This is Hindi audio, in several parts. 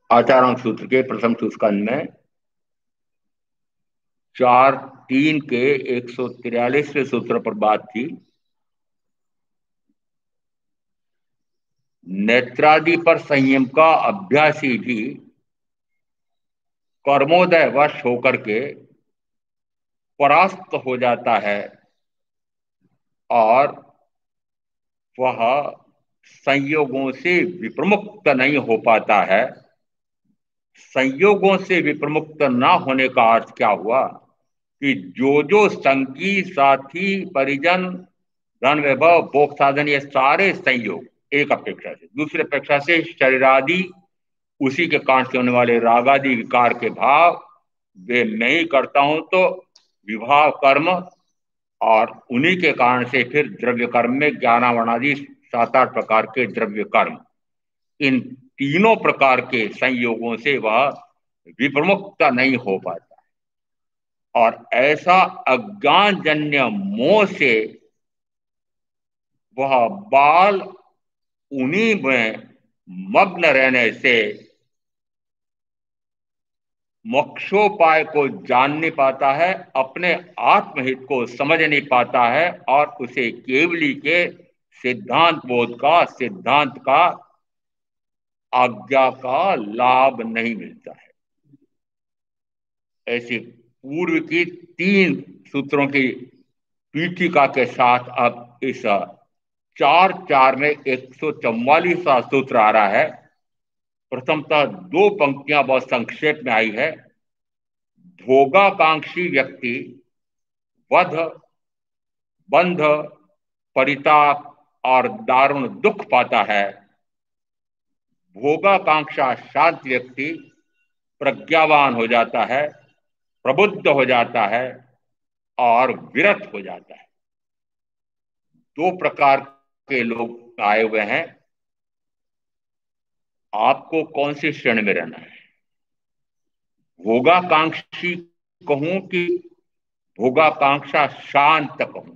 आचार्य सूत्र के प्रथम स्कंध में 4.3 के 143वें सूत्र पर बात थी। नेत्रादि पर संयम का अभ्यासी भी कर्मोदय वश होकर के परास्त हो जाता है और वह संयोगों से विप्रमुक्त नहीं हो पाता है। संयोगों से विप्रमुक्त न होने का अर्थ क्या हुआ कि जो संगी साथी परिजन धन वैभव भोग साधन ये सारे संयोग एक अपेक्षा से दूसरी अपेक्षा से शरीरादि उसी के कारण से होने वाले रागादि विकार के भाव वे मैं ही करता हूं तो विभाव कर्म और उन्हीं के कारण से फिर द्रव्य कर्म में ज्ञानावरणादि 7-8 प्रकार के द्रव्य कर्म इन तीनों प्रकार के संयोगों से वह विप्रमुक्त नहीं हो पाता। और ऐसा अज्ञान जन्य मोह से वह बाल उन्हीं में मग्न रहने से मोक्षोपाय को जान नहीं पाता है, अपने आत्महित को समझ नहीं पाता है, और उसे केवली के सिद्धांत का आज्ञा का लाभ नहीं मिलता है। ऐसे पूर्व की 3 सूत्रों की पीठिका के साथ अब इस 4-4 में 144वां सूत्र आ रहा है। प्रथमतः 2 पंक्तियां बहुत संक्षेप में आई है। भोगाकांक्षी व्यक्ति वध, बंध, परिताप और दारुण दुख पाता है। भोगाकांक्षा शांत व्यक्ति प्रज्ञावान हो जाता है, प्रबुद्ध हो जाता है और विरत हो जाता है। 2 प्रकार के लोग आए हुए हैं। आपको कौन सी श्रेणी में रहना है? भोगाकांक्षी कहूं कि भोगाकांक्षा शांत कहूं?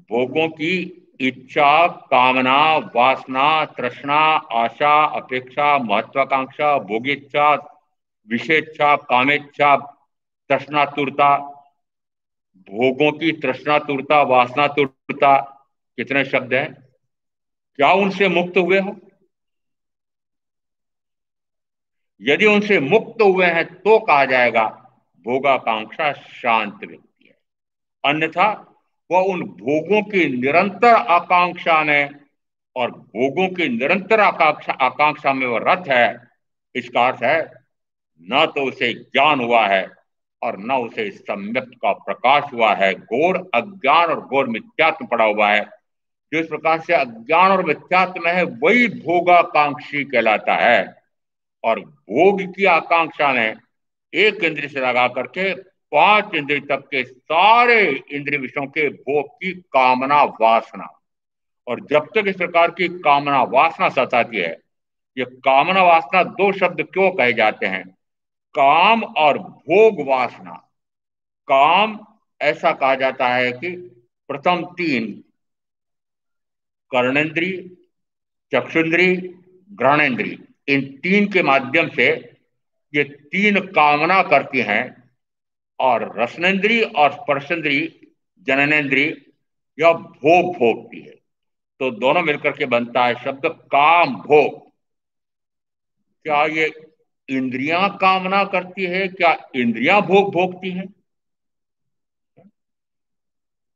भोगों की इच्छा, कामना, वासना, तृष्णा, आशा, अपेक्षा, महत्वाकांक्षा, भोगेच्छा, विषेच्छा, कामेच्छा, तृष्णातुरता, भोगों की तृष्णातुरता, वासनातुरता, कितने शब्द हैं? क्या उनसे मुक्त हुए हो? यदि उनसे मुक्त हुए हैं तो कहा जाएगा भोगाकांक्षा शांत व्यक्ति है। अन्यथा वह उन भोगों की निरंतर आकांक्षा में और भोगों की निरंतर आकांक्षा में वह रत है। इसका अर्थ है न तो उसे ज्ञान हुआ है और न उसे सम्यक का प्रकाश हुआ है। घोर अज्ञान और घोर मिथ्यात्व पड़ा हुआ है। जो इस प्रकार से अज्ञान और मिथ्यात्व में है वही भोगाकांक्षी कहलाता है। और भोग की आकांक्षा में एक इंद्रिय से लगा करके 5 इंद्रिय तक के सारे इंद्रिय विषयों के भोग की कामना वासना, और जब तक इस प्रकार की कामना वासना सताती है, ये कामना वासना 2 शब्द क्यों कहे जाते हैं? काम और भोग वासना। काम ऐसा कहा जाता है कि प्रथम 3 कर्णेंद्री, चक्षुंद्री, घ्राणेंद्री, इन 3 के माध्यम से ये 3 कामना करती हैं, और रसनेन्द्री और स्पर्शेंद्री, जननेन्द्री, यह भोग भोगती है। तो दोनों मिलकर के बनता है शब्द काम भोग। क्या ये इंद्रियां कामना करती है? क्या इंद्रियां भोग भोगती हैं?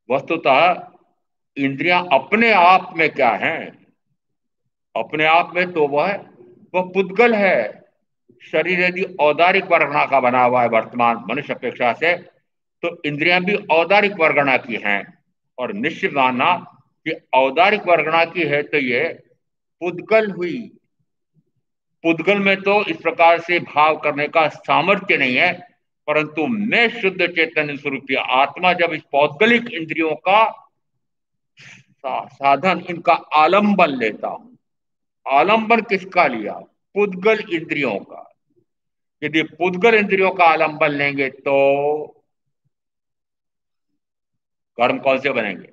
वस्तुतः इंद्रियां अपने आप में क्या हैं? अपने आप में तो वह पुद्गल है। शरीर यदि औदारिक वर्गणा का बना हुआ है वर्तमान मनुष्य अपेक्षा से, तो इंद्रियां भी औदारिक वर्गणा की हैं। और निश्चित मानना कि औदारिक वर्गणा की है तो ये पुद्गल हुई। पुद्गल में तो इस प्रकार से भाव करने का सामर्थ्य नहीं है, परंतु मैं शुद्ध चैतन्य स्वरूप आत्मा जब इस पौद्गलिक इंद्रियों का साधन, इनका आलंबन लेता हूं। आलंबन किसका लिया? पुद्गल इंद्रियों का। यदि पुद्गल इंद्रियों का आलंबन लेंगे तो कर्म कौन से बनेंगे?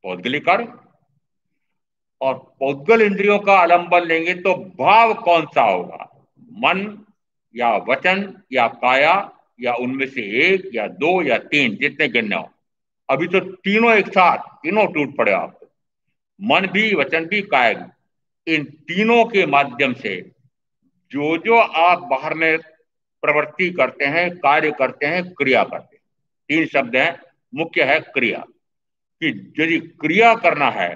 पौद्गलिक कर्म। और पौद्गल इंद्रियों का आलंबन लेंगे तो भाव कौन सा होगा? मन या वचन या काया, या उनमें से 1 या 2 या 3, जितने गिनने हो। अभी तो तीनों एक साथ, तीनों टूट पड़े आपको। मन भी, वचन भी, काया भी। इन तीनों के माध्यम से जो जो आप बाहर में प्रवृत्ति करते हैं, कार्य करते हैं, क्रिया करते हैं। 3 शब्द हैं, मुख्य है क्रिया। कि यदि क्रिया करना है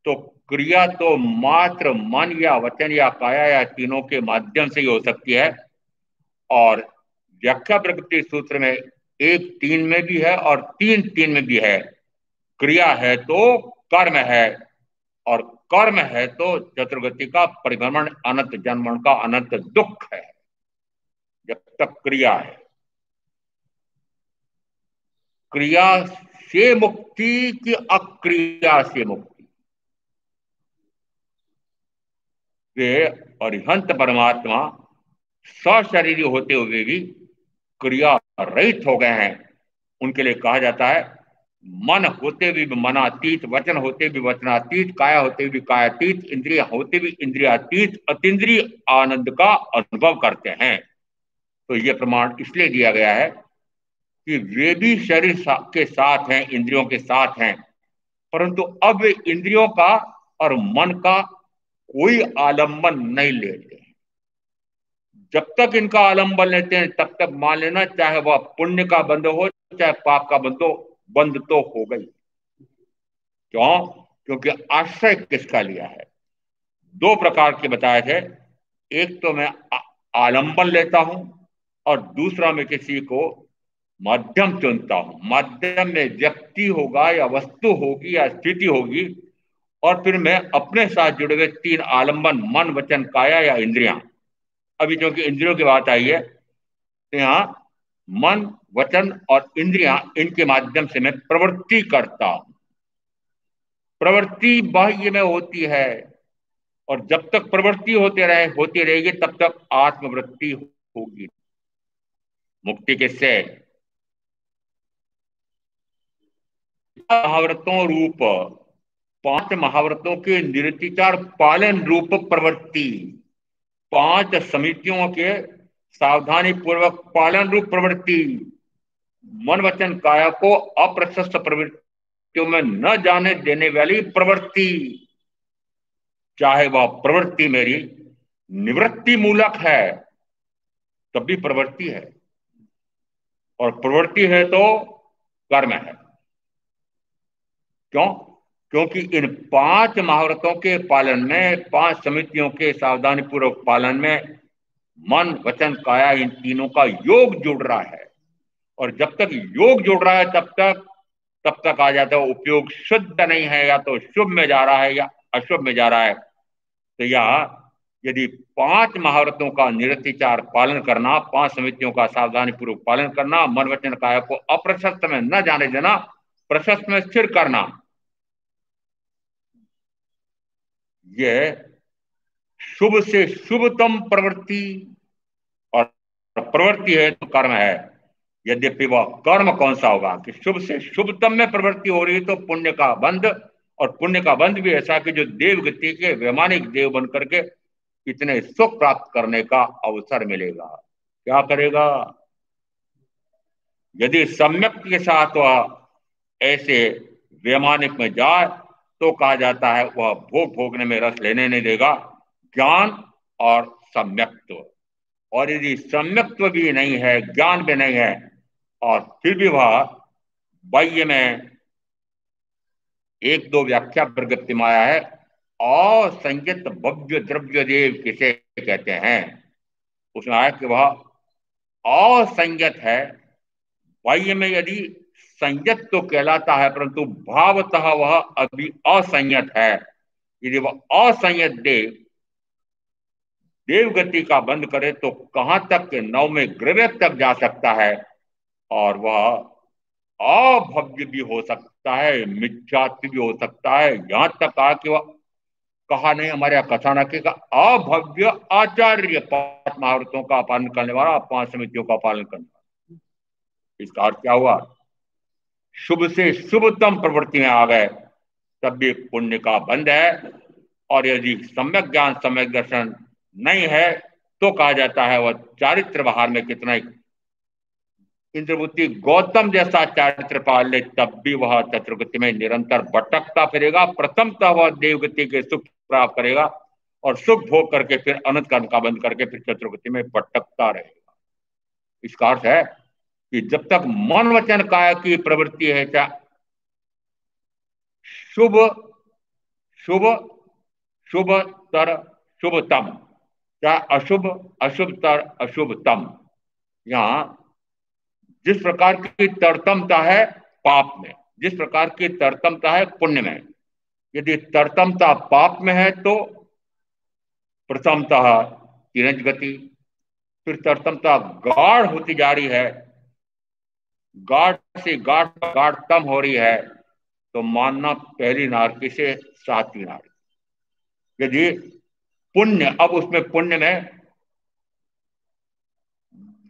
तो क्रिया तो मात्र मन या वचन या काया या तीनों के माध्यम से ही हो सकती है। और व्याख्या प्रकृति सूत्र में 1-3 में भी है और 3-3 में भी है। क्रिया है तो कर्म है, और कर्म है तो चतुर्गति का परिभ्रमण, अनंत जन्म का अनंत दुख है। जब तक क्रिया है, क्रिया से मुक्ति की अक्रिया से मुक्ति। वे अरिहंत परमात्मा सशरीरी होते हुए भी क्रिया रहित हो गए हैं। उनके लिए कहा जाता है मन होते हुए भी मनातीत, वचन होते भी वचनातीत, काया होते भी कायातीत, इंद्रिया होते भी इंद्रियातीत, अतीन्द्रिय आनंद का अनुभव करते हैं। तो यह प्रमाण इसलिए दिया गया है कि वे भी शरीर के साथ हैं, इंद्रियों के साथ हैं, परंतु अब वे इंद्रियों का और मन का कोई आलंबन नहीं लेते। जब तक इनका आलंबन लेते हैं तब तक मान लेना, चाहे वह पुण्य का बंध हो चाहे पाप का बंध हो, बंध तो हो गई। क्यों? क्योंकि आश्रय किसका लिया है? दो प्रकार के बताए थे। एक तो मैं आलंबन लेता हूं और दूसरा मैं किसी को माध्यम चुनता हूं। माध्यम में व्यक्ति होगा या वस्तु होगी या स्थिति होगी, और फिर मैं अपने साथ जुड़े हुए तीन आलंबन, मन वचन काया या इंद्रियां। अभी क्योंकि इंद्रियों की बात आई है तो यहां मन वचन और इंद्रियां, इनके माध्यम से मैं प्रवृत्ति करता हूं। प्रवृत्ति बाह्य में होती है, और जब तक प्रवृत्ति होती रहेगी तब तक आत्मवृत्ति होगी। मुक्ति किससे? महाव्रतों रूप, पांच महाव्रतों के निरतिचार पालन रूप प्रवृत्ति, पांच समितियों के सावधानी पूर्वक पालन रूप प्रवृत्ति, मन वचन काया को अप्रशस्त प्रवृत्तियों में न जाने देने वाली प्रवृत्ति। चाहे वह प्रवृत्ति मेरी निवृत्ति मूलक है तब भी प्रवृत्ति है, और प्रवृत्ति है तो कर्म है। क्यों? क्योंकि इन पांच महाव्रतों के पालन में, पांच समितियों के सावधानी पूर्वक पालन में मन वचन काया, इन तीनों का योग जुड़ रहा है। और जब तक योग जुड़ रहा है तब तक आ जाता है उपयोग शुद्ध नहीं है, या तो शुभ में जा रहा है या अशुभ में जा रहा है। तो यह यदि पांच महाव्रतों का निरतिचार पालन करना, पांच समितियों का सावधानी पूर्वक पालन करना, मन वचन काया को अप्रशस्त में न जाने देना, प्रशस्त में स्थिर करना, यह शुभ से शुभतम प्रवृत्ति, और प्रवृत्ति है तो कर्म है। यद्यपि वह कर्म कौन सा होगा कि शुभ से शुभतम में प्रवृत्ति हो रही है तो पुण्य का बंध, और पुण्य का बंध भी ऐसा कि जो देव गति के वैमानिक देव बन करके इतने सुख प्राप्त करने का अवसर मिलेगा। क्या करेगा? यदि सम्यक के साथ वह ऐसे वैमानिक में जाए तो कहा जाता है वह भोग भोगने में रस लेने नहीं देगा। ज्ञान और सम्यक्त्व, और यदि सम्यक्त्व भी नहीं है, ज्ञान भी नहीं है, और फिर भी वह बाह्य में एक दो व्याख्या प्रगति में आया है, असंयत भव्य द्रव्य देव किसे कहते हैं? उसमें आया कि वह असंयत है। बाह्य में यदि संयत तो कहलाता है, परंतु भावतः वह अभी असंयत है। यदि वह असंयत देव गति का बंद करे तो कहां तक के नौ में ग्रह तक जा सकता है, और वह अभव्य भी हो सकता है, मिथ्यात्व भी हो सकता है। यहां तक कहा कि वह कहा नहीं हमारे यहाँ कथानक का अभव्य आचार्य, पांच महाव्रतों का पालन करने वाला, पांच समितियों का पालन करने वाला। इसका अर्थ क्या हुआ? शुभ से शुभतम प्रवृत्ति में आ गए तब भी पुण्य का बंध है, और यदि सम्यक ज्ञान सम्यक दर्शन नहीं है तो कहा जाता है वह चारित्र बहार में कितना ही इंद्रवती गौतम जैसा चारित्र पाल ले तब भी वह चतुर्गति में निरंतर भटकता फिरेगा। प्रथमतः वह देवगति के सुख प्राप्त करेगा, और सुख भोग करके फिर अनंत कर्म का बंद करके फिर चतुर्गति में भटकता रहेगा। इसका अर्थ है कि जब तक मन वचन काया की प्रवृत्ति है, चाहे शुभ शुभ शुभतर शुभतम, चाहे अशुभ अशुभतर अशुभतम, यहां जिस प्रकार की तरतमता है पाप में, जिस प्रकार की तरतमता है पुण्य में, यदि तरतमता पाप में है तो प्रथमतः तिरंज गति, फिर तरतमता गाढ़ होती जा रही है, गाढ़ से गाढ़ गाढ़तम हो रही है, तो मानना पहली नारकी से सातवीं नारकी। यदि पुण्य, अब उसमें पुण्य में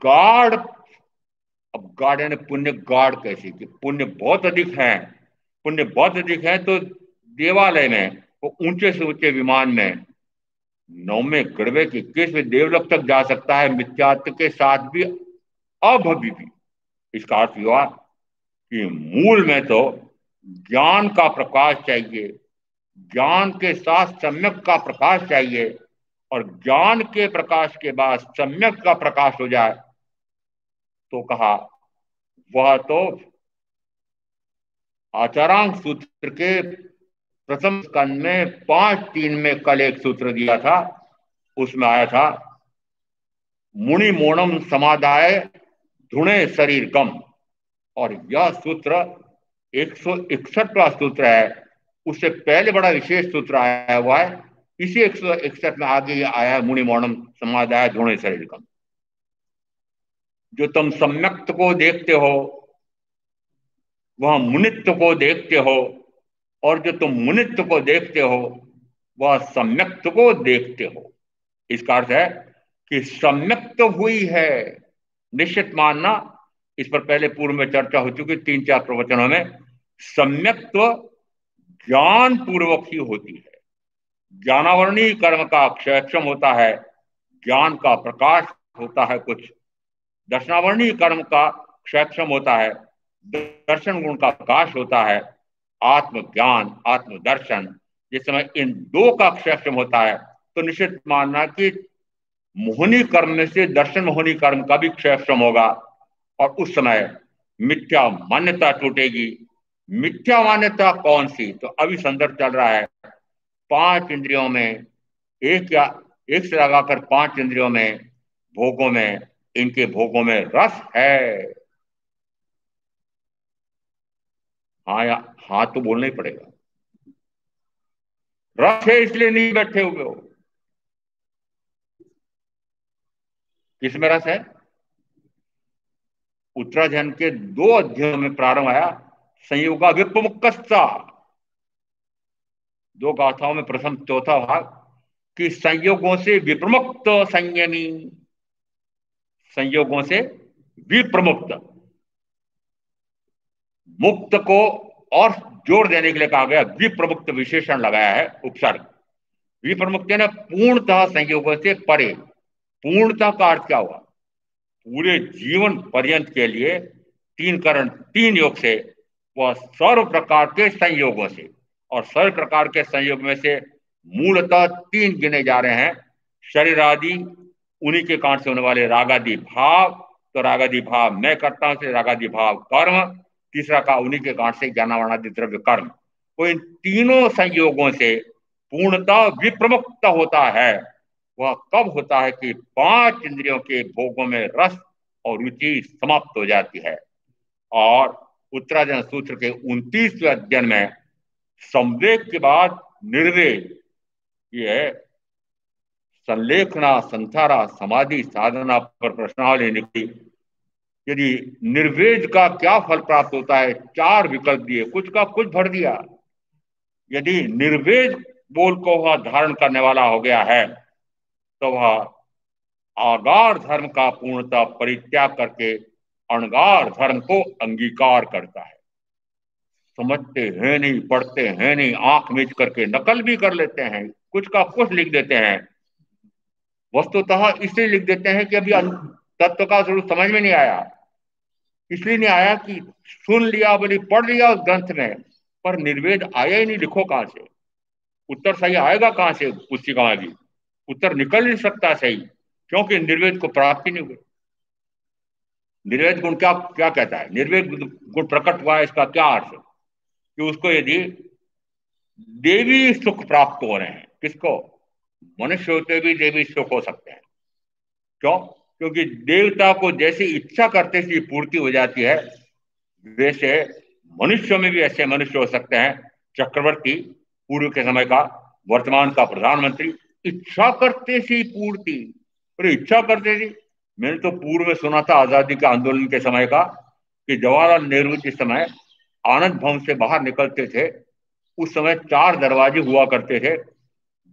गाढ़, अब गाढ़ यानी पुण्य गाढ़ कैसे कि पुण्य बहुत अधिक है, पुण्य बहुत अधिक है तो देवालय में वो ऊंचे से ऊंचे विमान में 9वें 21वें देवलोक तक जा सकता है मिथ्यात्व के साथ भी अभी भी। इसका अर्थ हुआ कि मूल में तो ज्ञान का प्रकाश चाहिए, ज्ञान के साथ सम्यक का प्रकाश चाहिए, और ज्ञान के प्रकाश के बाद सम्यक का प्रकाश हो जाए तो कहा वह तो आचारांक सूत्र के प्रथम स्कंद में 5:3 में कल एक सूत्र दिया था, उसमें आया था मुनि मोणम समादाय धुणे शरीर कम, और यह सूत्र 161वां सूत्र है। उससे पहले बड़ा विशेष सूत्र आया हुआ है, इसी 161 में आगे आया है मुनि मोणम समादाय धुणे शरीर कम। जो तुम सम्यक्त को देखते हो वह मुनित्व को देखते हो, और जो तुम मुनित्व को देखते हो वह सम्यक्त को देखते हो। इसका अर्थ है कि सम्यक्त हुई है, निश्चित मानना, इस पर पहले पूर्व में चर्चा हो चुकी 3-4 प्रवचनों में। सम्यक्त्व ज्ञान पूर्वक ही होती है, ज्ञानावरणी कर्म का क्षयक्षम होता है, ज्ञान का प्रकाश होता है कुछ, दर्शनावरणी कर्म का क्षयक्षम होता है, दर्शन गुण का प्रकाश होता है, आत्मज्ञान आत्मदर्शन, जिस समय इन दो का क्षयक्षम होता है तो निश्चित मानना कि मोहनी कर्म में से दर्शन मोहनी कर्म का भी क्षयक्षम होगा, और उस समय मिथ्या मान्यता टूटेगी। मिथ्या मान्यता कौन सी, तो अभी संदर्भ चल रहा है 5 इंद्रियों में एक या एक से लगाकर 5 इंद्रियों में भोगों में, इनके भोगों में रस है। हाँ या हाँ तो बोलना ही पड़ेगा, रस है इसलिए नहीं बैठे हुए हो। किसमें रस है? उत्तरायण के 2 अध्यायों में प्रारंभ आया संयोगा विप्रमुक्तस्सा, 2 गाथाओं में प्रथम चौथा भाग कि संयोगों से विप्रमुक्त संयमी, संयोगों से विप्रमुक्त, मुक्त को और जोर देने के लिए कहा गया विप्रमुक्त विशेषण लगाया है उपसर्ग। विप्रमुक्त ने पूर्णतः संयोगों से परे, पूर्णतः का अर्थ क्या हुआ? पूरे जीवन पर्यंत के लिए 3 करण 3 योग से वह सर्व प्रकार के संयोगों से, और सर्व प्रकार के संयोग में से मूलतः 3 गिने जा रहे हैं। शरीर आदि, उन्हीं के कारण से होने वाले रागादि भाव, तो रागादि भाव मैं करता हूं से रागादि भाव कर्म, तीसरा का उन्हीं के कारण से ज्ञानावरणादि द्रव्य कर्म। तो इन तीनों संयोगों से पूर्णतः विप्रमुक्त होता है। वह कब होता है कि 5 इंद्रियों के भोगों में रस और रुचि समाप्त हो जाती है। और उत्तरायण सूत्र के 29वें अध्ययन में संवेग के बाद निर्वेग, ये है संलेखना संथारा समाधि साधना पर प्रश्नावली निकली। यदि निर्वेद का क्या फल प्राप्त होता है, 4 विकल्प दिए, कुछ का कुछ भर दिया। यदि निर्वेद बोल को वह धारण करने वाला हो गया है तो वह आगार धर्म का पूर्णतः परित्याग करके अणगार धर्म को अंगीकार करता है। समझते हैं नहीं, पढ़ते हैं नहीं, आंख मीच करके नकल भी कर लेते हैं, कुछ का कुछ लिख देते हैं। वस्तुतः इसलिए लिख देते हैं कि अभी तत्व का स्वरूप समझ में नहीं आया, इसलिए नहीं आया कि सुन लिया, बोली पढ़ लिया उस ग्रंथ में, पर निर्वेद आया ही नहीं, लिखो कहां से? उत्तर सही आएगा कहां से? पुस्तिका में भी उत्तर निकल नहीं सकता सही, क्योंकि निर्वेद को प्राप्त ही नहीं हुई। निर्वेद गुण क्या क्या कहता है? निर्वेद गुण प्रकट हुआ है, इसका क्या अर्थ है? कि उसको यदि देवी सुख प्राप्त हो रहे हैं, किसको? मनुष्य होते भी देवी सुख हो सकते हैं। क्यों? क्योंकि देवता को जैसी इच्छा करते ही पूर्ति हो जाती है, वैसे मनुष्यों में भी ऐसे मनुष्य हो सकते हैं। चक्रवर्ती, पूर्व के समय का, वर्तमान का प्रधानमंत्री, इच्छा करते सी पूर्ति। अरे इच्छा करते थी, मैंने तो पूर्व में सुना था आजादी के आंदोलन के समय का, कि जवाहरलाल नेहरू जिस समय आनंद भवन से बाहर निकलते थे, उस समय 4 दरवाजे हुआ करते थे।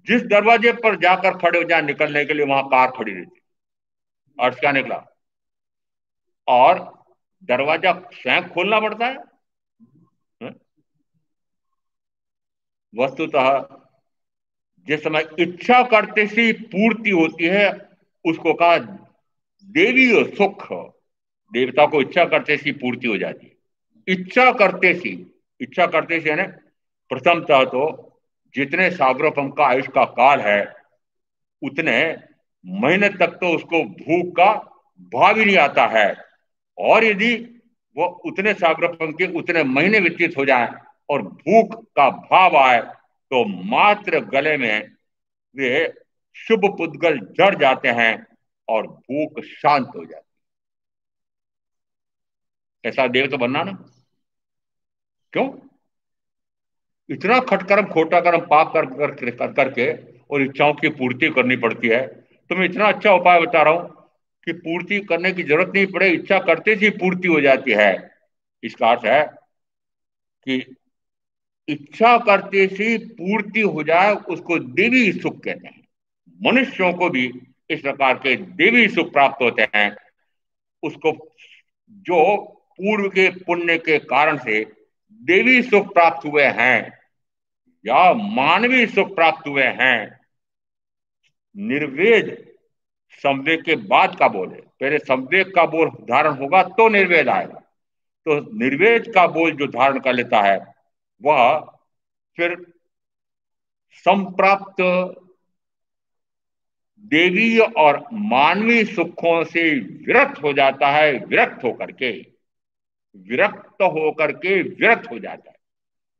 जिस दरवाजे पर जाकर खड़े हो जाए निकलने के लिए, वहां कार खड़ी रहती। अर्थ क्या निकला? और दरवाजा स्वयं खोलना पड़ता है। वस्तुतः जिस समय इच्छा करते से पूर्ति होती है, उसको कहा देवी सुख। देवता को इच्छा करते से पूर्ति हो जाती है। इच्छा करते से, इच्छा करते से यानी प्रथमतः तो जितने सागरोपम का आयुष का काल है, उतने महीने तक तो उसको भूख का भाव ही नहीं आता है। और यदि वो उतने सागरोपम के उतने महीने व्यतीत हो जाए और भूख का भाव आए, तो मात्र गले में वे शुभ पुद्गल जड़ जाते हैं और भूख शांत हो जाती है। ऐसा देव तो बनना ना। क्यों? इतना खटकर्म खोटा कर्म पाप कर करके और इच्छाओं की पूर्ति करनी पड़ती है। तो मैं इतना अच्छा उपाय बता रहा हूं कि पूर्ति करने की जरूरत नहीं पड़े, इच्छा करते ही पूर्ति हो जाती है। इसका अर्थ है कि इच्छा करते से पूर्ति हो जाए, उसको देवी सुख कहते हैं। मनुष्यों को भी इस प्रकार के देवी सुख प्राप्त होते हैं। उसको जो पूर्व के पुण्य के कारण से देवी सुख प्राप्त हुए हैं या मानवीय सुख प्राप्त हुए हैं। निर्वेद संवेग के बाद का बोल है, पहले संवेग का बोल धारण होगा तो निर्वेद आएगा। तो निर्वेद का बोल जो धारण कर लेता है, वह फिर संप्राप्त देवी और मानवीय सुखों से विरक्त हो जाता है। विरक्त होकर के विरक्त हो जाता है।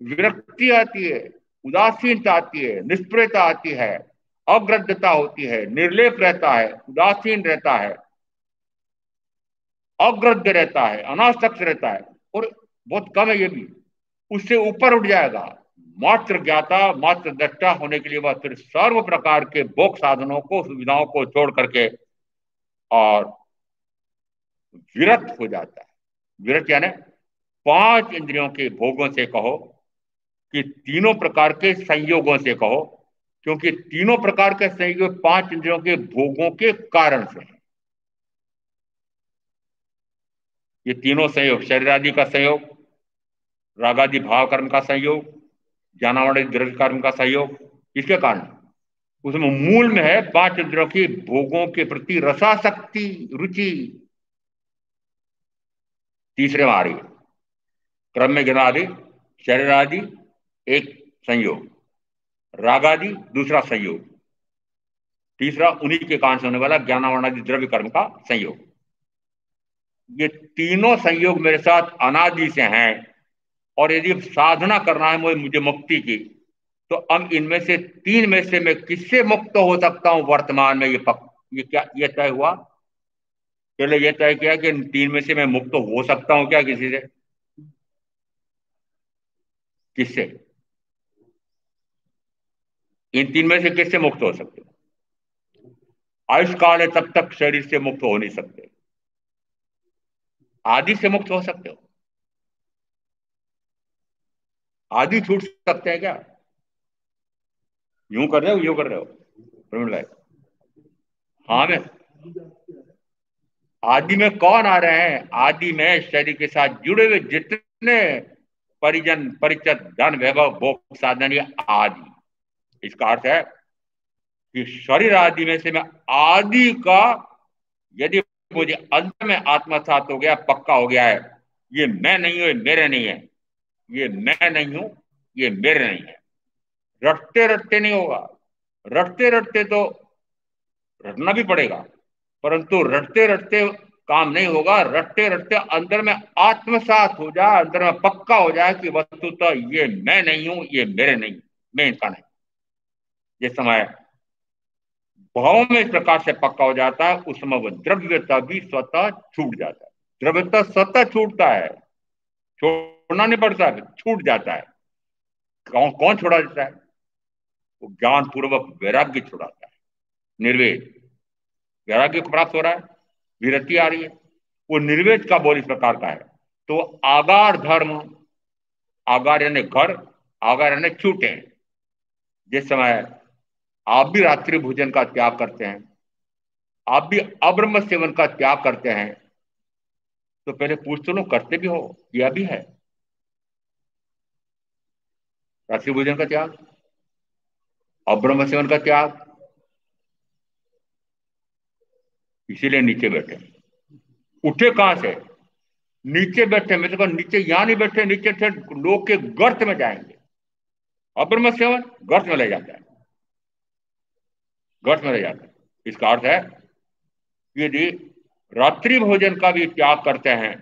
विरक्ति आती है, उदासीनता आती है, निष्प्रियता आती है, अग्रद्धता होती है, निर्लेप रहता है, उदासीन रहता है, अग्रद्ध रहता है, अनासक्त रहता है। और बहुत कम है ये भी, उससे ऊपर उठ जाएगा। मात्र ज्ञाता, मात्र दृष्टा होने के लिए वह फिर सर्व प्रकार के भोग साधनों को, सुविधाओं को छोड़ करके और विरक्त हो जाता है। विरक्त यानी पांच इंद्रियों के भोगों से कहो कि तीनों प्रकार के संयोगों से कहो, क्योंकि तीनों प्रकार के संयोग पांच इंद्रियों के भोगों के कारण से है। ये तीनों संयोग, शरीर आदि का संयोग, रागादि भाव कर्म का संयोग, ज्ञानावरण द्रव्य कर्म का सहयोग, इसके कारण उसमें मूल में है पांच इंद्रियों की भोगों के प्रति रसासक्ति, रुचि। तीसरे में आ रही है क्रम में गिना आदि, शरीर आदि एक संयोग, राग आदि दूसरा संयोग, तीसरा उन्हीं के कारण से होने वाला ज्ञानावरण आदि द्रव्य कर्म का संयोग। ये तीनों संयोग मेरे साथ अनादि से हैं। और यदि साधना करना है मुझे मुक्ति की, तो अब इनमें से तीन में से मैं किससे मुक्त हो सकता हूं वर्तमान में? ये क्या ये तय हुआ? पहले ये तय किया कि इन तीन में से मैं मुक्त हो सकता हूं क्या? किसी से? किससे? इन तीन में से किससे मुक्त हो सकते हो? आयुष काल है तब तक शरीर से मुक्त हो नहीं सकते। आदि से मुक्त हो सकते हो? आदि छूट सकते हैं क्या? यूं कर रहे हो, यूं कर रहे हो प्रवीण भाई? हाँ, मैं आदि में कौन आ रहे हैं? आदि में शरीर के साथ जुड़े हुए जितने परिजन, परिचित, धन, वैभव, भोग साधन, ये आदि। इसका अर्थ है कि शरीर आदि में से मैं आदि का, यदि मुझे अंत में आत्मसात हो गया, पक्का हो गया है, ये मैं नहीं हूं, ये मेरे नहीं है, ये मैं नहीं हूं, ये मेरे नहीं है। रटते रटते नहीं होगा। रटते रटते तो रटना भी पड़ेगा, परंतु रटते रटते काम नहीं होगा। रटते रटते अंदर में आत्मसात हो जाए, अंदर में पक्का हो जाए कि वस्तुतः ये मैं नहीं हूं, ये मेरे नहीं, मैं इनका नहीं। जिस समय भाव में इस प्रकार से पक्का हो जाता है, उस समय वह द्रव्यता भी स्वतः छूट जाता है। द्रव्यता स्वतः छूटता है, छोड़ना नहीं पड़ता, छूट जाता है। कौन कौन छोड़ा जाता है? वो ज्ञान पूर्वक वैराग्य छुड़ाता है। निर्वेद वैराग्य को प्राप्त हो रहा है, विरति आ रही है। वो निर्वेद का बोल इस प्रकार का है। तो आगार धर्म, आगार यानी घर, आगार यानी छूटे। जिस समय आप भी रात्रि भोजन का त्याग करते हैं, आप भी अब्रह्म सेवन का त्याग करते हैं, तो पहले पूछ तो लो, करते भी हो, किया भी है रात्रि भोजन का त्याग, अब्रह्म सेवन का त्याग? इसीलिए नीचे बैठे। उठे कहां से? नीचे बैठे। मैं तो कहूं नीचे यहां नहीं बैठे, नीचे से लोग के गर्त में जाएंगे। अब्रह्म सेवन गर्त में ले जाता है, गर्त में ले जाता है। इसका अर्थ है कि यदि रात्रि भोजन का भी त्याग करते हैं,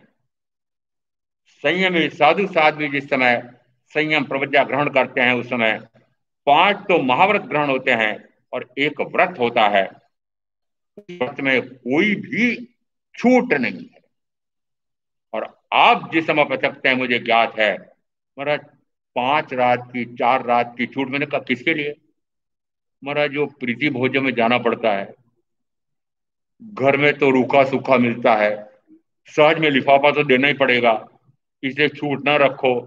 संयमी साधु साध्वी जिस समय संयम प्रज्ञा ग्रहण करते हैं, उस समय 5 तो महाव्रत ग्रहण होते हैं और एक व्रत होता है। व्रत में कोई भी छूट नहीं है। और आप जिस समय पचकते हैं मुझे ज्ञात है, महाराज 5 रात की 4 रात की छूट। मैंने कहा किसके लिए? महाराज जो प्रीति भोजन में जाना पड़ता है, घर में तो रूखा सूखा मिलता है, सहज में लिफाफा तो देना ही पड़ेगा, इसे छूट ना रखो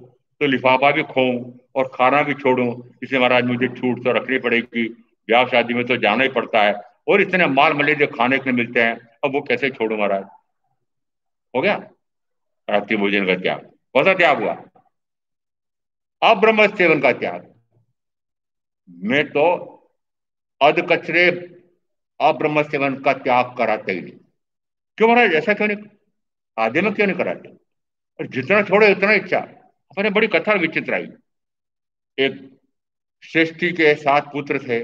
तो लिफाफा भी खोऊं और खाना भी छोड़ूं, इसे महाराज मुझे छूट तो रखनी पड़ेगी, ब्याह शादी में तो जाना ही पड़ता है, और इतने माल मलेदे खाने के लिए मिलते हैं, अब वो कैसे छोड़ू महाराज? हो गया रात्रि भोजन का त्याग। कौन सा त्याग हुआ? अब्रह्म सेवन का त्याग। मैं तो अध कचरे अब्रह्म सेवन का त्याग कराते ही नहीं। क्यों महाराज, ऐसा क्यों नहीं? आधे में क्यों नहीं कराते? और जितना छोड़े उतना इच्छा। अपने बड़ी कथा विचित्र आई। एक श्रेष्ठी के 7 पुत्र थे।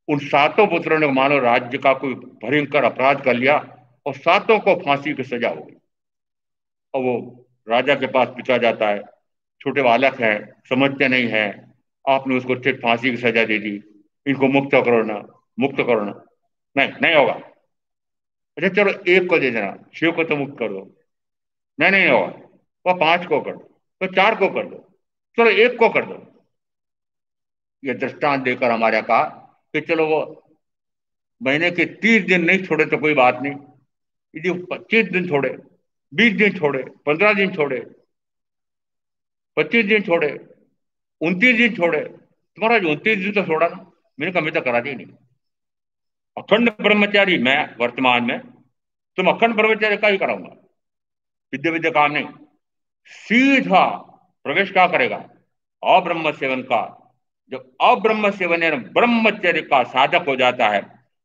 उन 7 पुत्रों ने मानो राज्य का कोई भयंकर अपराध कर लिया और 7 को फांसी की सजा हो गई। और वो राजा के पास पूछा जाता है, छोटे बालक हैं, समझते नहीं है, आपने उसको सिर्फ फांसी की सजा दे दी, इनको मुक्त करो ना, मुक्त करो ना। नहीं नहीं होगा। अच्छा चलो एक को दे देना, शिव को तो मुक्त कर दो। नहीं नहीं होगा। वह 5 को कर दो, तो 4 को कर दो, चलो एक को कर दो। ये दृष्टांत देकर हमारे कहा कि चलो वो महीने के 30 दिन नहीं छोड़े तो कोई बात नहीं, यदि 25 दिन छोड़े, 20 दिन छोड़े, 15 दिन छोड़े, 25 दिन छोड़े, 29 दिन छोड़े, तुम्हारा 29 दिन तो छोड़ा ना। मैंने कहा मैं तो करा दी नहीं। अखंड ब्रह्मचारी मैं वर्तमान में, तुम अखंड ब्रह्मचारी का ही कराऊंगा, विद्या विद्या काम नहीं। सीधा प्रवेश क्या करेगा? अब्रह्म सेवन का। जब अब्रह्म सेवन यानी ब्रह्मचर्य का साधक हो जाता है,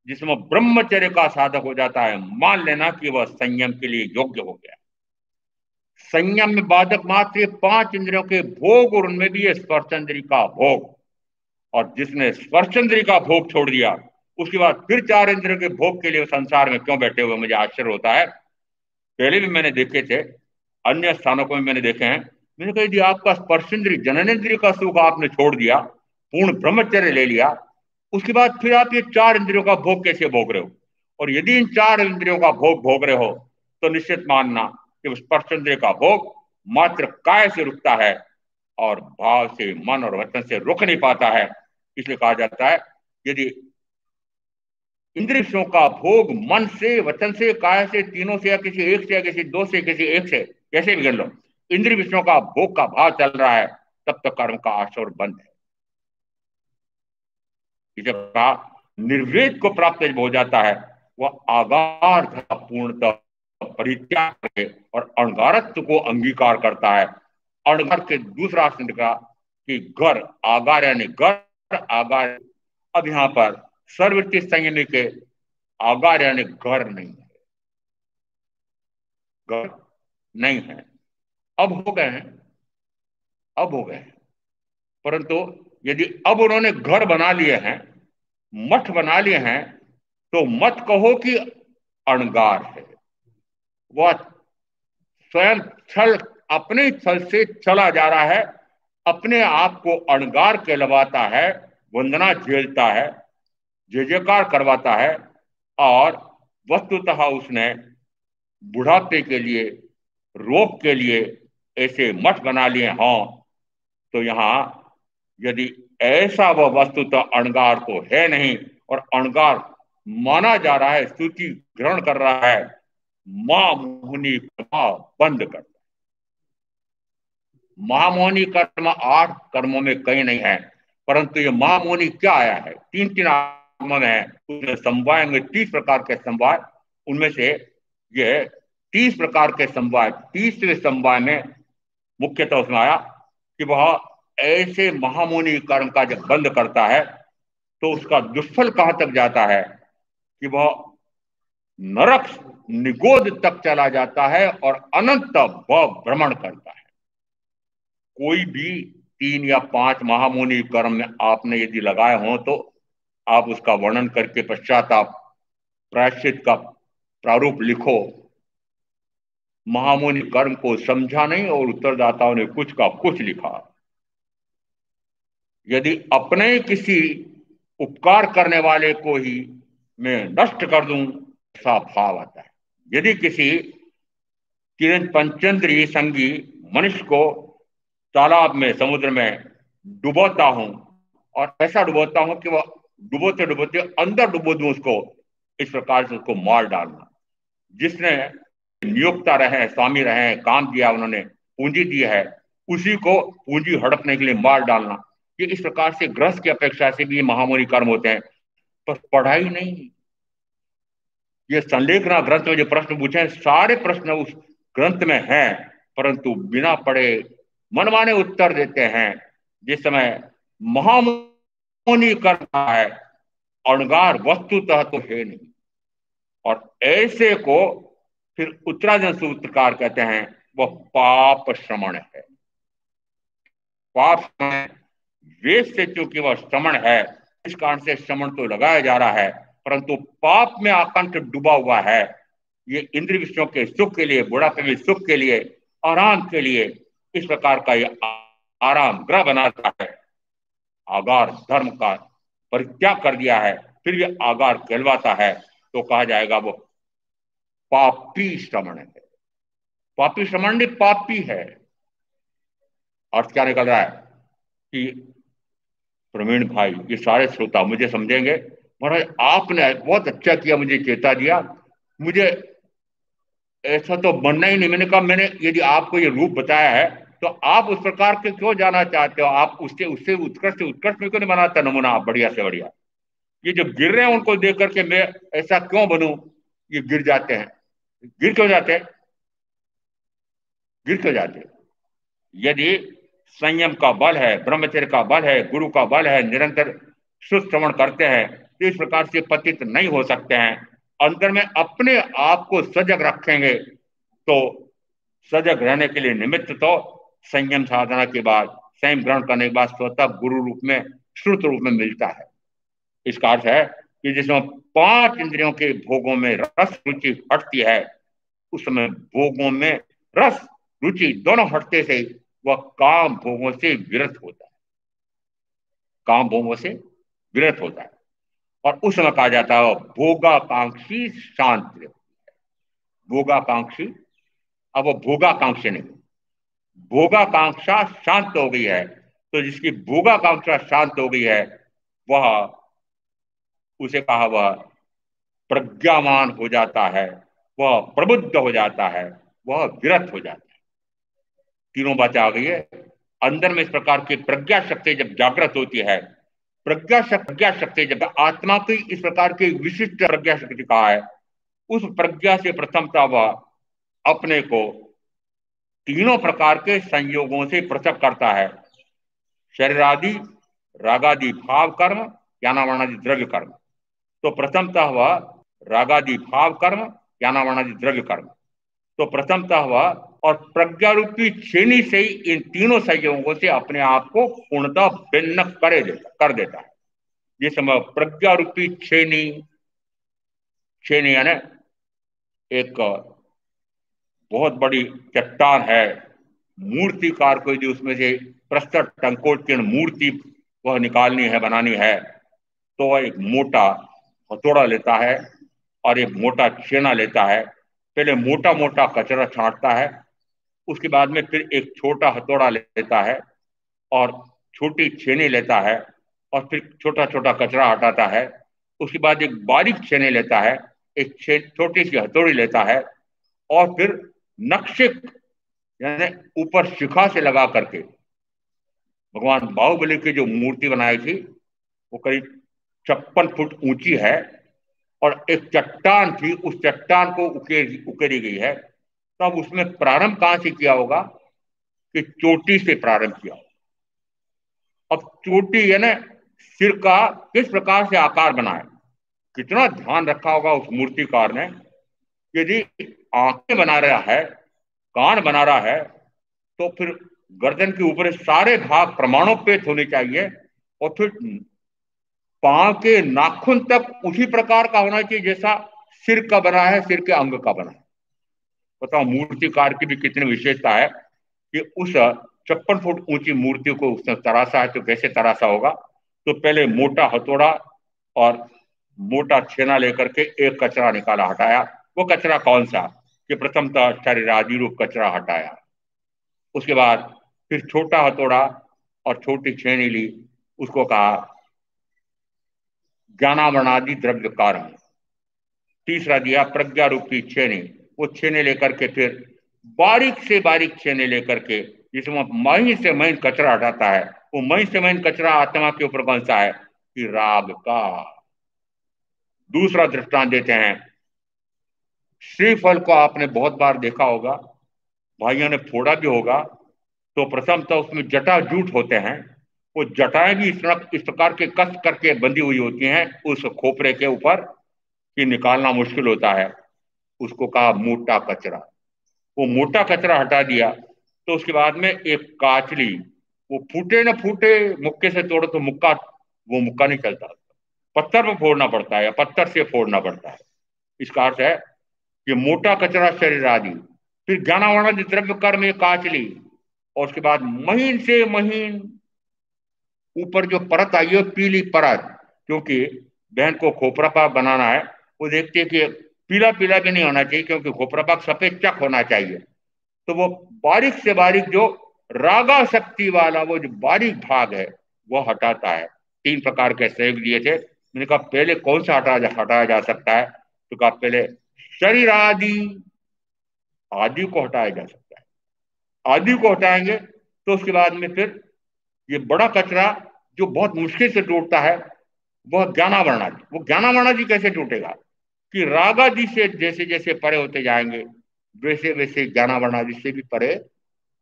जिसमें ब्रह्मचर्य का साधक हो जाता है, मान लेना कि वह संयम के लिए योग्य हो गया। संयम में बाधक मात्र 5 इंद्रियों के भोग और उनमें भी स्पर्शेंद्रिय का भोग। और जिसने स्पर्शेंद्रिय का भोग छोड़ दिया, उसके बाद फिर 4 इंद्रियों के भोग के लिए संसार में क्यों बैठे हुए, मुझे आश्चर्य होता है। पहले भी मैंने देखे थे, अन्य स्थानों को भी मैंने देखे हैं। मैंने कहा यदि आपका स्पर्शेंद्रिय जननेन्द्रिय का सुख आपने छोड़ दिया, पूर्ण ब्रह्मचर्य ले लिया, उसके बाद फिर आप ये 4 इंद्रियों का भोग कैसे भोग रहे हो? और यदि इन 4 इंद्रियों का भोग भोग रहे हो, तो निश्चित मानना कि स्पर्शेंद्रिय का भोग मात्र काय से रुकता है और भाव से, मन और वचन से रुक नहीं पाता है। इसलिए कहा जाता है यदि इंद्रिय विषयों का भोग मन से, वचन से, काय से, तीनों से, या किसी एक से, या किसी 2 से, किसी एक से, कैसे भी गिन लो, इंद्रिय विषयों का भोग का भाव चल रहा है, तब तक कर्म का आशोर बंद है। इसे कहा निर्वेद को प्राप्त जब हो जाता है, वह आगार पूर्णतः परित्याग करके और अणगारत्व को अंगीकार करता है। अणगार के दूसरा अर्थ निकला कि घर आगार यानी घर आगार। अब यहां पर सर्ववृत्ति संयमी के आगार यानी घर नहीं है, घर नहीं है। अब हो गए हैं, अब हो गए हैं, परंतु यदि अब उन्होंने घर बना लिए हैं, मठ बना लिए हैं, तो मत कहो कि अणगार है। वह स्वयं छल, अपने छल से चला जा रहा है, अपने आप को अणगार कहलवाता है, वंदना झेलता है, जय जयकार करवाता है। और वस्तुतः उसने बुढ़ापे के लिए, रोग के लिए ऐसे मठ बना लिए हों, तो यहां यदि ऐसा वह वस्तुतः अणगार तो है नहीं, और अणगार माना जा रहा है, स्तुति ग्रहण कर रहा है, महामोहनी बंद कर। महामोहनी कर्म 8 कर्मों में कहीं नहीं है। परंतु ये महामुनि क्या आया है, तीन तीन आगमन है, उसमें समवाय में 30 प्रकार के समवाय, उनमें से ये 30 प्रकार के समवाय, 30वें समवाय में मुख्यतः उसमें आया कि वह ऐसे महामुनि कर्म का जब बंद करता है तो उसका दुष्फल कहां तक जाता है कि वह नरक निगोद तक चला जाता है और अनंत वह भ्रमण करता है। कोई भी 3 या 5 महामुनि कर्म में आपने यदि लगाए हों तो आप उसका वर्णन करके पश्चात आप प्रायश्चित का प्रारूप लिखो। महामुनि कर्म को समझा नहीं और उत्तरदाताओं ने कुछ का कुछ लिखा। यदि अपने किसी उपकार करने वाले को ही मैं नष्ट कर दूं, ऐसा भाव आता है। यदि किसी किरण पंचेंद्रिय संगी मनुष्य को तालाब में, समुद्र में डुबोता हूं और ऐसा डुबोता हूं कि वह डुबोते डुबोते अंदर डुबो दूं उसको, इस प्रकार से उसको मार डालना। जिसने नियोक्ता रहे, स्वामी रहे, काम दिया उन्होंने, पूंजी दी है, उसी को पूंजी हड़पने के लिए मार डालना, ये इस प्रकार से ग्रस्त की अपेक्षा से भी ये महामुनि कर्म होते हैं। पर पढ़ाई नहीं, ये संलेखना ग्रंथ में जो प्रश्न पूछे सारे प्रश्न उस ग्रंथ में हैं, परंतु बिना पढ़े मनमाने उत्तर देते हैं। जिस समय महामुनि कर्म है, अणगार वस्तुतः तो है नहीं। और ऐसे को फिर उत्तराजन सूत्रकार कहते हैं वह पाप श्रमण है। पाप श्रमण, वेद से चूंकि वह श्रमण है, इस कारण से श्रमण तो लगाया जा रहा है, परंतु पाप में आकंठ डूबा हुआ है। ये इंद्र विषयों के सुख के लिए, बुढ़ापे में सुख के लिए, आराम के लिए इस प्रकार का ये आराम ग्रह बनाता है। आगार धर्म का परित्याग कर दिया है, फिर ये आगार कहलवाता है, तो कहा जाएगा वो पापी श्रमण है। पापी श्रमण नहीं, पापी है। अर्थ क्या निकल रहा है कि प्रवीण भाई, ये सारे श्रोता मुझे समझेंगे, महाराज आपने बहुत अच्छा किया, मुझे चेता दिया, मुझे ऐसा तो बनना ही नहीं। मैंने कहा मैंने यदि आपको ये रूप बताया है तो आप उस प्रकार के क्यों जाना चाहते हो, आप उससे उससे उत्कृष्ट उत्कृष्ट में क्यों नहीं बनाता नमूना आप बढ़िया से बढ़िया। ये जो गिर रहे हैं उनको देख करके मैं ऐसा क्यों बनूं, ये गिर जाते हैं। गिर क्यों जाते हैं, गिर क्यों जाते हैं? यदि संयम का बल है, ब्रह्मचर्य का बल है, गुरु का बल है, निरंतर शुद्ध श्रवण करते हैं, तो इस प्रकार से पतित नहीं हो सकते हैं। अंदर में अपने आप को सजग रखेंगे तो सजग रहने के लिए निमित्त तो संयम साधना के बाद, संयम ग्रहण करने के बाद स्वतः गुरु रूप में, श्रुत रूप में मिलता है। इसका अर्थ है कि जिसमें 5 इंद्रियों के भोगों में रस रुचि हटती है, उस समय भोगों में रस रुचि दोनों हटते से वह काम भोगों से विरत होता है, काम भोगों से विरत होता है। और उस समय कहा जाता है भोगाकांक्षी शांत। भोगाकांक्षी, अब वो भोगाकांक्षी नहीं, भोगाकांक्षा शांत हो गई है। तो जिसकी भोगाकांक्षा शांत हो गई है वह, उसे कहा वह प्रज्ञावान हो जाता है, वह प्रबुद्ध हो जाता है, वह विरत हो जाता है। तीनों बातें आ गई है। अंदर में इस प्रकार की प्रज्ञा शक्ति जब जागृत होती है, प्रज्ञा शक्ति जब आत्मा की इस प्रकार की विशिष्ट प्रज्ञा शक्ति कहा है, उस प्रज्ञा से प्रथमता वह अपने को तीनों प्रकार के संयोगों से पृथक करता है। शरीर आदि, रागादि भाव कर्म, ज्ञानावर्णादि द्रव्य कर्म। तो प्रथमतः वह रागादि भाव कर्म, ज्ञानावर्णादि द्रव्य कर्म, तो प्रथमतः वह और प्रज्ञा रूपी छेनी से ही इन तीनों संयोगों से अपने आप को पूर्णतः भिन्न कर देता है। जिस समय प्रज्ञा रूपी छेनी, छेनी यानी एक बहुत बड़ी चट्टान है, मूर्तिकार को यदि उसमें से प्रस्तर टंकोटकीर्ण मूर्ति वह निकालनी है, बनानी है, तो वह एक मोटा हथौड़ा लेता है और एक मोटा छेना लेता है। पहले मोटा मोटा कचरा छांटता है, उसके बाद में फिर एक छोटा हथौड़ा लेता है और छोटी छेनी लेता है और फिर छोटा छोटा कचरा हटाता है। उसके बाद एक बारीक छेनी लेता है, एक छोटी सी हथौड़ी लेता है और फिर नक्शिक यानी ऊपर शिखा से लगा करके भगवान बाहुबली की जो मूर्ति बनाई थी वो करीब 56 फुट ऊंची है, और एक चट्टान थी, उस चट्टान को उकेरी गई है। तो अब उसमें प्रारंभ कहां से किया होगा? कि चोटी से प्रारंभ किया होगा। अब चोटी यानी सिर का किस प्रकार से आकार बनाए, कितना ध्यान रखा होगा उस मूर्तिकार ने। यदि आंखें बना रहा है, कान बना रहा है, तो फिर गर्दन के ऊपर सारे भाग प्रमाणोपेत होने चाहिए, और फिर पांव के नाखून तक उसी प्रकार का होना चाहिए जैसा सिर का बना है, सिर के अंग का बना है। बताओ मूर्तिकार की भी कितनी विशेषता है कि उस 56 फुट ऊंची मूर्ति को उसने तराशा है। तो कैसे तराशा होगा? तो पहले मोटा हथौड़ा और मोटा छेना लेकर के एक कचरा निकाला, हटाया। वो कचरा कौन सा? कि प्रथमतः शरीरादि रूप कचरा हटाया। उसके बाद फिर छोटा हथौड़ा और छोटी छेनी ली, उसको कहा ज्ञानामरणादि द्रव्य कारण। तीसरा दिया प्रज्ञा रूपी छेनी, वो छेने लेकर के फिर बारीक से बारीक छेने लेकर के जिसमें महीन से महीन कचरा हटाता है। वो महीन से महीन कचरा आत्मा के ऊपर कौन सा है? कि राग का। दूसरा दृष्टांत देते हैं, श्रीफल को आपने बहुत बार देखा होगा, भाइयों ने फोड़ा भी होगा। तो प्रथम तो उसमें जटा जूट होते हैं, वो जटाएं भी इस प्रकार के कस करके बंधी हुई होती हैं उस खोपरे के ऊपर कि निकालना मुश्किल होता है। उसको कहा मोटा कचरा। वो मोटा कचरा हटा दिया, तो उसके बाद में एक काचली, वो फूटे न फूटे, मुक्के से तोड़ो तो मुक्का, वो मुक्का नहीं चलता, पत्थर पर फोड़ना पड़ता है या पत्थर से फोड़ना पड़ता है। इसका अर्थ है कि मोटा कचरा शरीर आदि, फिर ज्ञानावरणादि द्रव्य कर्म ये काचली, और उसके बाद महीन से महीन ऊपर जो परत आई है पीली परत, क्योंकि बहन को खोपरा पाक बनाना है। वो देखते हैं कि पीला पीला भी नहीं होना चाहिए, क्योंकि खोपरा पाक सफेद चक होना चाहिए। तो वो बारीक से बारीक जो रागा शक्ति वाला वो जो बारीक भाग है वो हटाता है। 3 प्रकार के सहयोग दिए थे। मैंने कहा पहले कौन सा हटाया जा सकता है? तो कहा पहले शरीर आदि, आदि को हटाया जा सकता है। आदि को हटाएंगे तो उसके बाद में फिर ये बड़ा कचरा जो बहुत मुश्किल से टूटता है वह ज्ञानावरणादि। वो ज्ञानावरणादि कैसे टूटेगा? कि रागादि से जैसे जैसे परे होते जाएंगे वैसे वैसे ज्ञानावरणादि से भी परे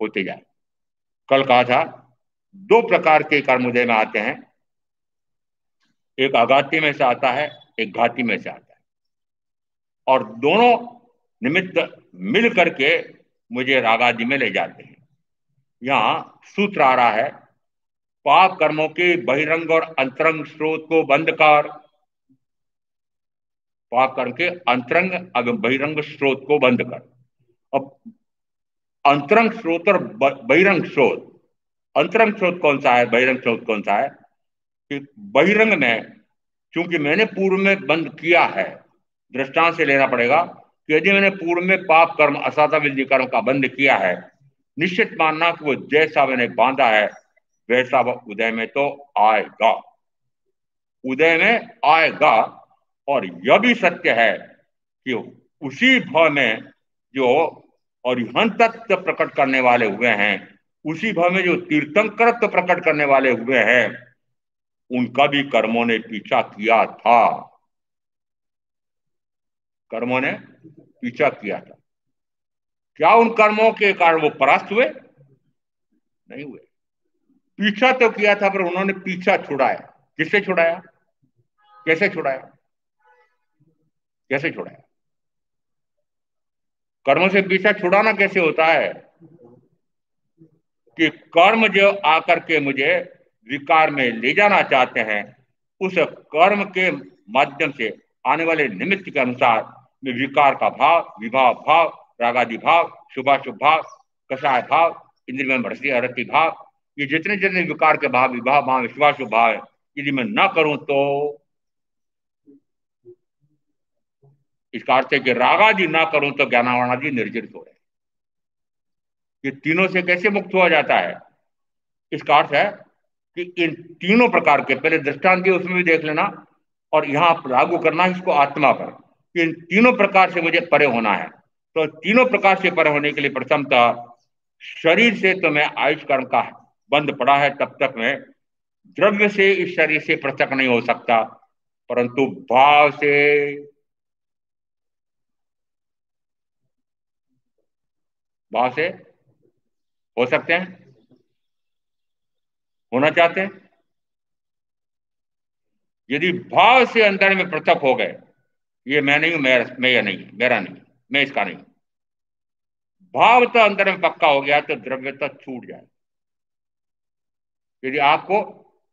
होते जाए। कल कहा था 2 प्रकार के कर्म उदय में आते हैं, एक आघाती में से आता है, एक घाती में से आता है, और दोनों निमित्त मिल करके मुझे रागादि में ले जाते हैं। यहां सूत्र आ रहा है, पाप कर्मों के बहिरंग और अंतरंग स्रोत को बंद कर। पाप कर्म के अंतरंग एवं बहिरंग स्रोत को बंद कर। अब अंतरंग स्रोत और बहिरंग स्रोत, अंतरंग स्रोत कौन सा है, बहिरंग स्रोत कौन सा है? कि बहिरंग में चूंकि मैंने पूर्व में बंद किया है, दृष्टांत से लेना पड़ेगा कि यदि मैंने पूर्व में पाप कर्म असाता विधि कर्म का बंद किया है, निश्चित मानना कि वो जैसा मैंने बांधा है वैसा वह उदय में तो आएगा, उदय में आएगा। और यह भी सत्य है कि उसी भाव में जो अरिहंत तत्व प्रकट करने वाले हुए हैं, उसी भाव में जो तीर्थंकरत्व प्रकट करने वाले हुए हैं, उनका भी कर्मों ने पीछा किया था। कर्मों ने पीछा किया था। क्या उन कर्मों के कारण वो परास्त हुए? नहीं हुए। पीछा तो किया था, पर उन्होंने पीछा छुड़ाया। किससे छुड़ाया? कैसे छुड़ाया? कैसे छुड़ाया? कर्मों से पीछा छुड़ाना कैसे होता है? कि कर्म जो आकर के मुझे विकार में ले जाना चाहते हैं, उस कर्म के माध्यम से आने वाले निमित्त के अनुसार मैं विकार का भाव, विभाव भाव, रागादि भाव, शुभाशुभ भाव, कषाय भाव, इंद्रिय में बढ़ती हरती भाव, ये जितने जितने विकार के भाव, विभाव भाव, शुभाशुभ भाव है, यदि मैं न करूं तो इसका अर्थ है कि रागादि ना करूं तो ज्ञानावरणादि निर्जरित हो रहे। ये तीनों से कैसे मुक्त हुआ जाता है? इसका अर्थ है कि इन तीनों प्रकार के पहले दृष्टांत दिए उसमें भी देख लेना, और यहां लागू करना इसको आत्मा पर कि इन तीनों प्रकार से मुझे परे होना है। तो तीनों प्रकार से परे होने के लिए प्रथमतः शरीर से तो मैं आयुष कर्म का बंद पड़ा है तब तक मैं द्रव्य से इस शरीर से पृथक नहीं हो सकता, परंतु भाव से हो सकते हैं, होना चाहते हैं। यदि भाव से अंदर में पृथक हो गए, ये मैं नहीं हूं, मैं ये नहीं, मेरा नहीं, मैं इसका नहीं, भाव तो अंदर में पक्का हो गया तो द्रव्य तो छूट जाए। यदि आपको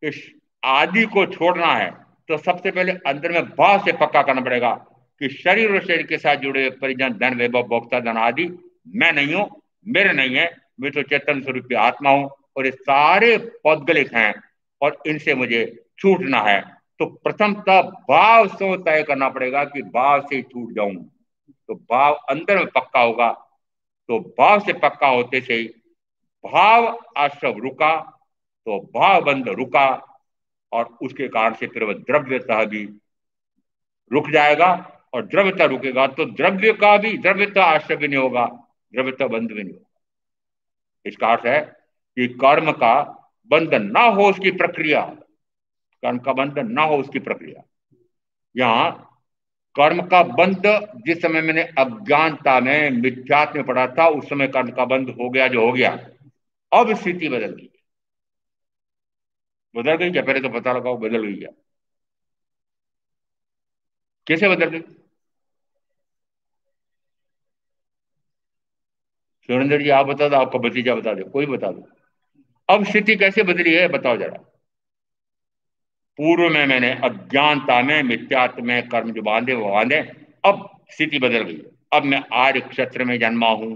इस आदि को छोड़ना है तो सबसे पहले अंदर में भाव से पक्का करना पड़ेगा कि शरीर और शरीर के साथ जुड़े परिजन, धन, वैभव, भोक्ता, धन आदि मैं नहीं हूं, मेरे नहीं है, मैं तो चेतन स्वरूप की आत्मा हूं और ये सारे पौद्गलिक हैं और इनसे मुझे छूटना है। तो प्रथमतः भाव से तय करना पड़ेगा कि भाव से छूट जाऊं। तो भाव अंदर में पक्का होगा, तो भाव से पक्का होते से ही भाव आश्रव रुका, तो भाव बंध रुका और उसके कारण से फिर वह द्रव्यतः भी रुक जाएगा। और द्रव्यता रुकेगा तो द्रव्य का भी, द्रव्यता आश्रय भी नहीं होगा, द्रव्यता बंध भी नहीं होगा। इसका अर्थ है कि कर्म का बंध ना हो उसकी प्रक्रिया, कर्म का बंध ना हो उसकी प्रक्रिया। यहां कर्म का बंध जिस समय मैंने अज्ञानता में, मिथ्यात्व में पढ़ा था, उस समय कर्म का बंध हो गया जो हो गया। अब स्थिति बदल गई, बदल गई क्या? पहले तो पता लगाओ बदल गई क्या, कैसे बदल गई? सुरेंद्र जी आप बता दो, आपका भतीजा बता दो, कोई बता दो। अब स्थिति कैसे बदली है बताओ जरा। पूर्व में मैंने अज्ञानता में, मिथ्यात्व में कर्म जो बांधे वो बांधे, अब स्थिति बदल गई। अब मैं आर्य क्षेत्र में जन्मा हूं,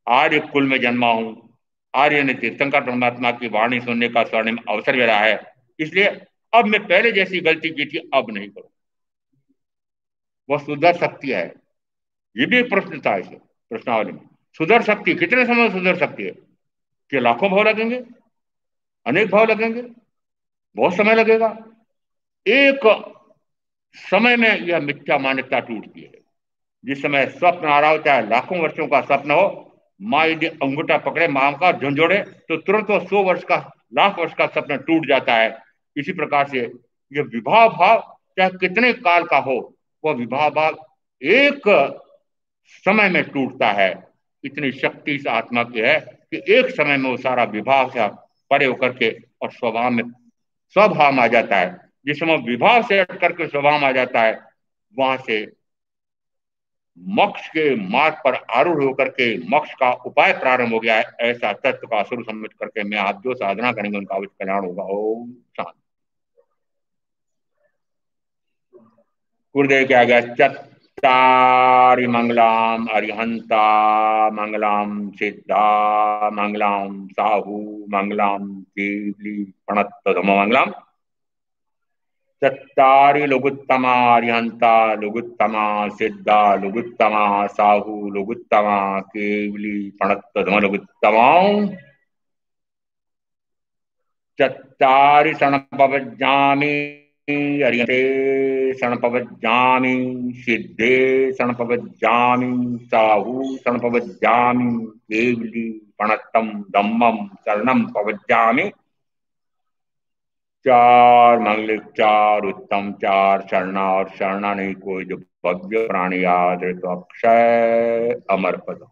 आर्य कुल में जन्मा हूं, आर्य ने तीर्थंकर परमात्मा की वाणी सुनने का स्वर्णिम अवसर मिला है, इसलिए अब मैं पहले जैसी गलती की थी अब नहीं करूं। वह सुधर सकती है, ये भी एक प्रश्न था इसे प्रश्नावली में। सुधर सकती, कितने समय में सुधर सकती है? कि लाखों भाव लगेंगे, अनेक भाव लगेंगे, बहुत समय लगेगा? एक समय में यह मिथ्या मान्यता टूटती है। जिस समय स्वप्न आ रहा होता है, लाखों वर्षों का स्वप्न हो, माँ यदि अंगूठा पकड़े, मां का झंझोड़े, तो तुरंत वो 100 वर्ष का, लाख वर्ष का सपना टूट जाता है। इसी प्रकार से यह विवाह भाव चाहे कितने काल का हो, वह विवाह भाव एक समय में टूटता है। इतनी शक्ति इस आत्मा की है कि एक समय में वो सारा विवाह से परे होकर के और स्वभाव में आ जाता है। जिस समय विवाह से हट करके स्वभाव में आ जाता है, वहां से मोक्ष के मार्ग पर आरूढ़ होकर के मोक्ष का उपाय प्रारंभ हो गया है, ऐसा तत्व का असुर समझ करके मैं आप जो साधना करेंगे उनका अवश्य कल्याण होगा। ओम शांति। गुरुदेव क्या गया? चत्तारि मंगलाम अरिहंता मंगलाम सिद्धा मंगलाम साहू मंगलाम देवली प्रणत धम मंगलाम। चत्तारि लघुत्तमा अरिहंता लघुत्तमा सिद्धा लघुत्तमा साहू लघुत्तमा केवली प्रणत धम लघुत्तमा। चत्तारि सणपवज्जामि अरिहन्ते सणपवज्जामि सिद्धे सणपवज्जामि साहू सणपवज्जामि केवली प्रणतम धम्मम शरणम पवज्जामि। चार मंगलिक, चार उत्तम, चार शरणा और शरणा नहीं कोई जो भव्य प्राणी याद है तो अक्षय अमर पद।